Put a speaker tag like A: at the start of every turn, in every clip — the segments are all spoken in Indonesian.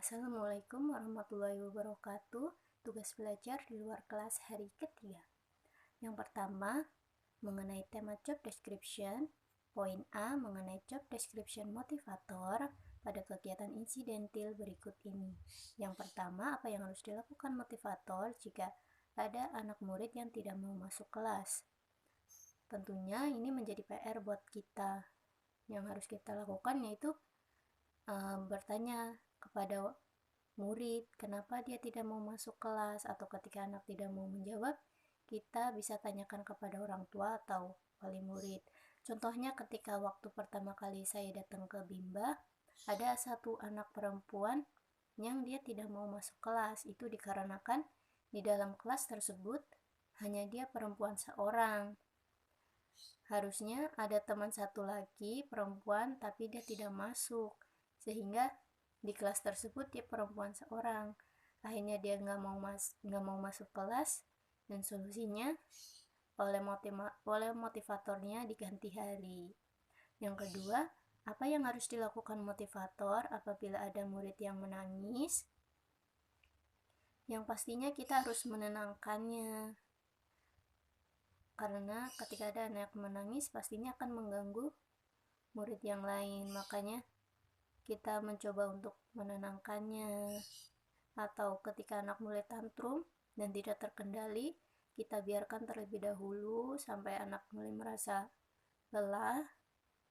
A: Assalamualaikum warahmatullahi wabarakatuh. Tugas belajar di luar kelas hari ketiga. Yang pertama, mengenai tema job description. Poin A mengenai job description motivator pada kegiatan insidentil berikut ini. Yang pertama, apa yang harus dilakukan motivator jika ada anak murid yang tidak mau masuk kelas? Tentunya ini menjadi PR buat kita. Yang harus kita lakukan yaitu bertanya kepada murid kenapa dia tidak mau masuk kelas, atau ketika anak tidak mau menjawab, kita bisa tanyakan kepada orang tua atau wali murid. Contohnya ketika waktu pertama kali saya datang ke Bimba, ada satu anak perempuan yang dia tidak mau masuk kelas. Itu dikarenakan di dalam kelas tersebut hanya dia perempuan seorang. Harusnya ada teman satu lagi perempuan tapi dia tidak masuk, sehingga di kelas tersebut dia perempuan seorang. Akhirnya dia nggak mau masuk kelas, dan solusinya oleh motivatornya diganti hari. Yang kedua, apa yang harus dilakukan motivator apabila ada murid yang menangis? Yang pastinya kita harus menenangkannya, karena ketika ada anak menangis pastinya akan mengganggu murid yang lain. Makanya kita mencoba untuk menenangkannya. Atau ketika anak mulai tantrum dan tidak terkendali, kita biarkan terlebih dahulu sampai anak mulai merasa lelah.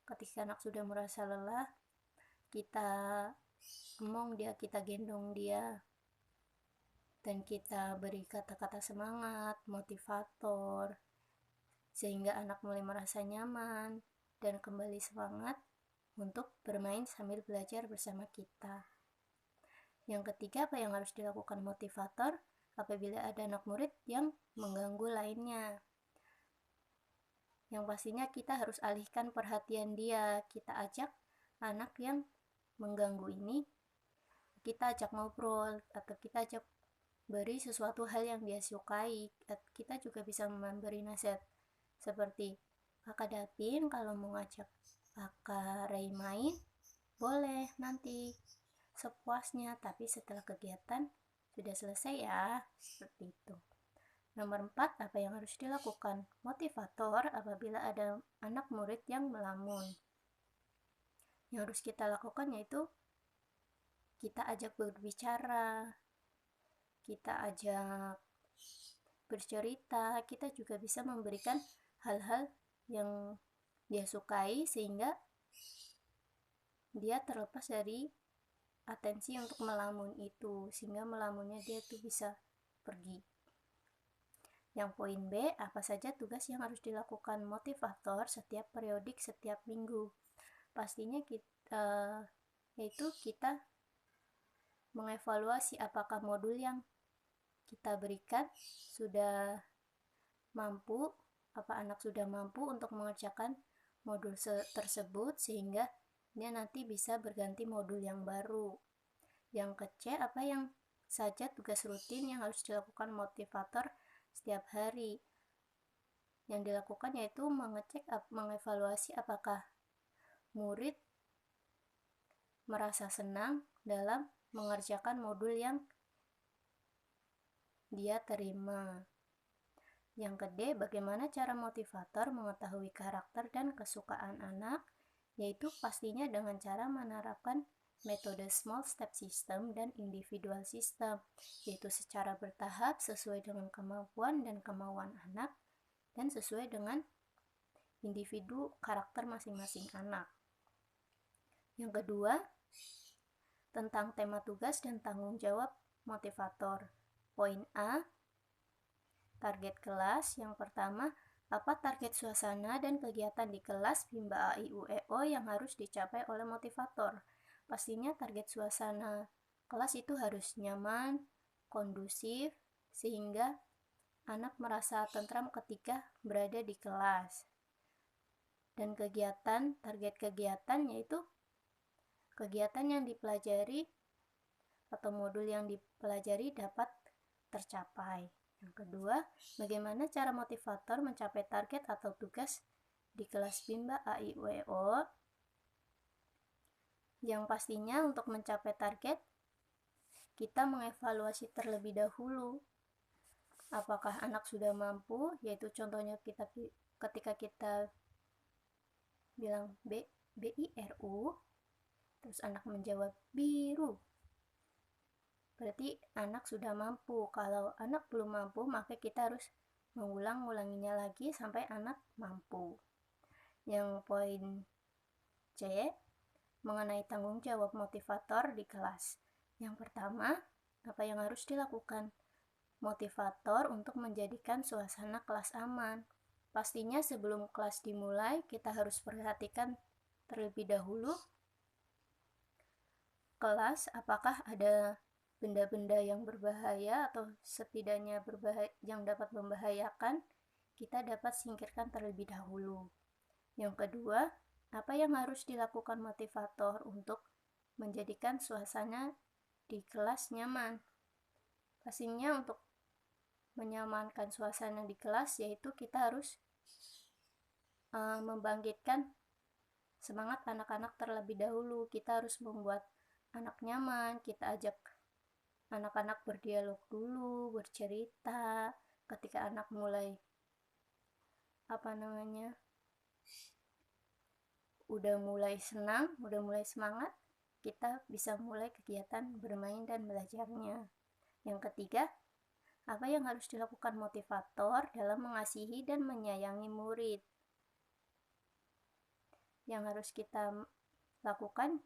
A: Ketika anak sudah merasa lelah, kita kita gendong dia, dan kita beri kata-kata semangat, motivator, sehingga anak mulai merasa nyaman dan kembali semangat untuk bermain sambil belajar bersama kita. Yang ketiga, apa yang harus dilakukan motivator apabila ada anak murid yang mengganggu lainnya? Yang pastinya kita harus alihkan perhatian dia. Kita ajak anak yang mengganggu ini, kita ajak ngobrol, atau kita ajak beri sesuatu hal yang dia sukai. Kita juga bisa memberi nasihat seperti, Kakak Dapin kalau mau ngajak Kakak Ray main, boleh nanti sepuasnya, tapi setelah kegiatan sudah selesai ya, seperti itu. Nomor 4, apa yang harus dilakukan motivator apabila ada anak murid yang melamun? Yang harus kita lakukan yaitu kita ajak berbicara, kita ajak bercerita, kita juga bisa memberikan hal-hal yang dia sukai sehingga dia terlepas dari atensi untuk melamun itu, sehingga melamunnya dia tuh bisa pergi. Yang poin B, apa saja tugas yang harus dilakukan motivator setiap periodik setiap minggu? Pastinya yaitu kita mengevaluasi apakah modul yang kita berikan sudah mampu, apa anak sudah mampu untuk mengerjakan modul tersebut, sehingga dia nanti bisa berganti modul yang baru. Yang ke-C, apa yang saja tugas rutin yang harus dilakukan motivator setiap hari? Yang dilakukan yaitu mengevaluasi apakah murid merasa senang dalam mengerjakan modul yang dia terima. Yang ke-D, bagaimana cara motivator mengetahui karakter dan kesukaan anak? Yaitu pastinya dengan cara menerapkan metode small step system dan individual system, yaitu secara bertahap sesuai dengan kemampuan dan kemauan anak dan sesuai dengan individu karakter masing-masing anak. Yang kedua, tentang tema tugas dan tanggung jawab motivator. Poin A, target kelas. Yang pertama, apa target suasana dan kegiatan di kelas Bimba A-I-U-E-O yang harus dicapai oleh motivator? Pastinya target suasana kelas itu harus nyaman, kondusif, sehingga anak merasa tentram ketika berada di kelas. Dan target kegiatan yaitu kegiatan yang dipelajari atau modul yang dipelajari dapat tercapai. Yang kedua, bagaimana cara motivator mencapai target atau tugas di kelas Bimba A-I-U-E-O? Yang pastinya untuk mencapai target, kita mengevaluasi terlebih dahulu apakah anak sudah mampu, yaitu contohnya ketika kita bilang BIRU, terus anak menjawab biru, berarti anak sudah mampu. Kalau anak belum mampu, maka kita harus mengulanginya lagi sampai anak mampu. Yang poin C, mengenai tanggung jawab motivator di kelas. Yang pertama, apa yang harus dilakukan? Motivator untuk menjadikan suasana kelas aman. Pastinya sebelum kelas dimulai, kita harus perhatikan terlebih dahulu kelas apakah ada benda-benda yang berbahaya atau setidaknya yang dapat membahayakan, kita dapat singkirkan terlebih dahulu. Yang kedua, apa yang harus dilakukan motivator untuk menjadikan suasana di kelas nyaman? Pastinya untuk menyamankan suasana di kelas, yaitu kita harus membangkitkan semangat anak-anak terlebih dahulu. Kita harus membuat anak nyaman, kita ajak anak-anak berdialog dulu, bercerita. Ketika anak mulai udah mulai senang, udah mulai semangat, kita bisa mulai kegiatan bermain dan belajarnya. Yang ketiga, apa yang harus dilakukan motivator dalam mengasihi dan menyayangi murid? Yang harus kita lakukan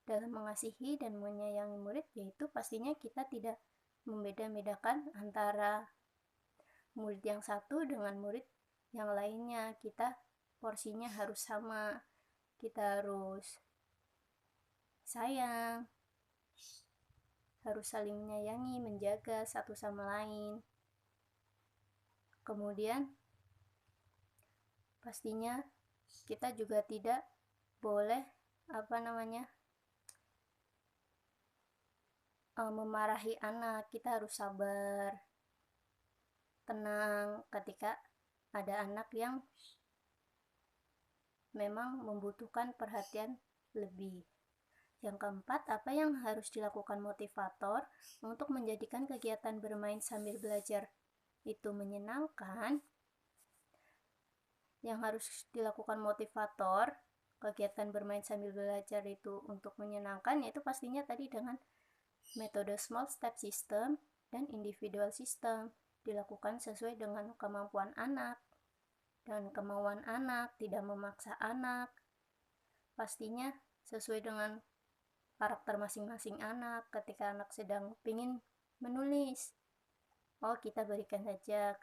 A: dalam mengasihi dan menyayangi murid, yaitu pastinya kita tidak membeda-bedakan antara murid yang satu dengan murid yang lainnya. Kita porsinya harus sama, kita harus sayang, harus saling menyayangi, menjaga satu sama lain. Kemudian pastinya kita juga tidak boleh memarahi anak. Kita harus sabar, tenang ketika ada anak yang memang membutuhkan perhatian lebih. Yang keempat, apa yang harus dilakukan motivator untuk menjadikan kegiatan bermain sambil belajar itu menyenangkan? Yang harus dilakukan motivator, kegiatan bermain sambil belajar itu untuk menyenangkan, yaitu pastinya tadi dengan metode small step system dan individual system, dilakukan sesuai dengan kemampuan anak dan kemauan anak, tidak memaksa anak. Pastinya sesuai dengan karakter masing-masing anak. Ketika anak sedang ingin menulis, kita berikan saja.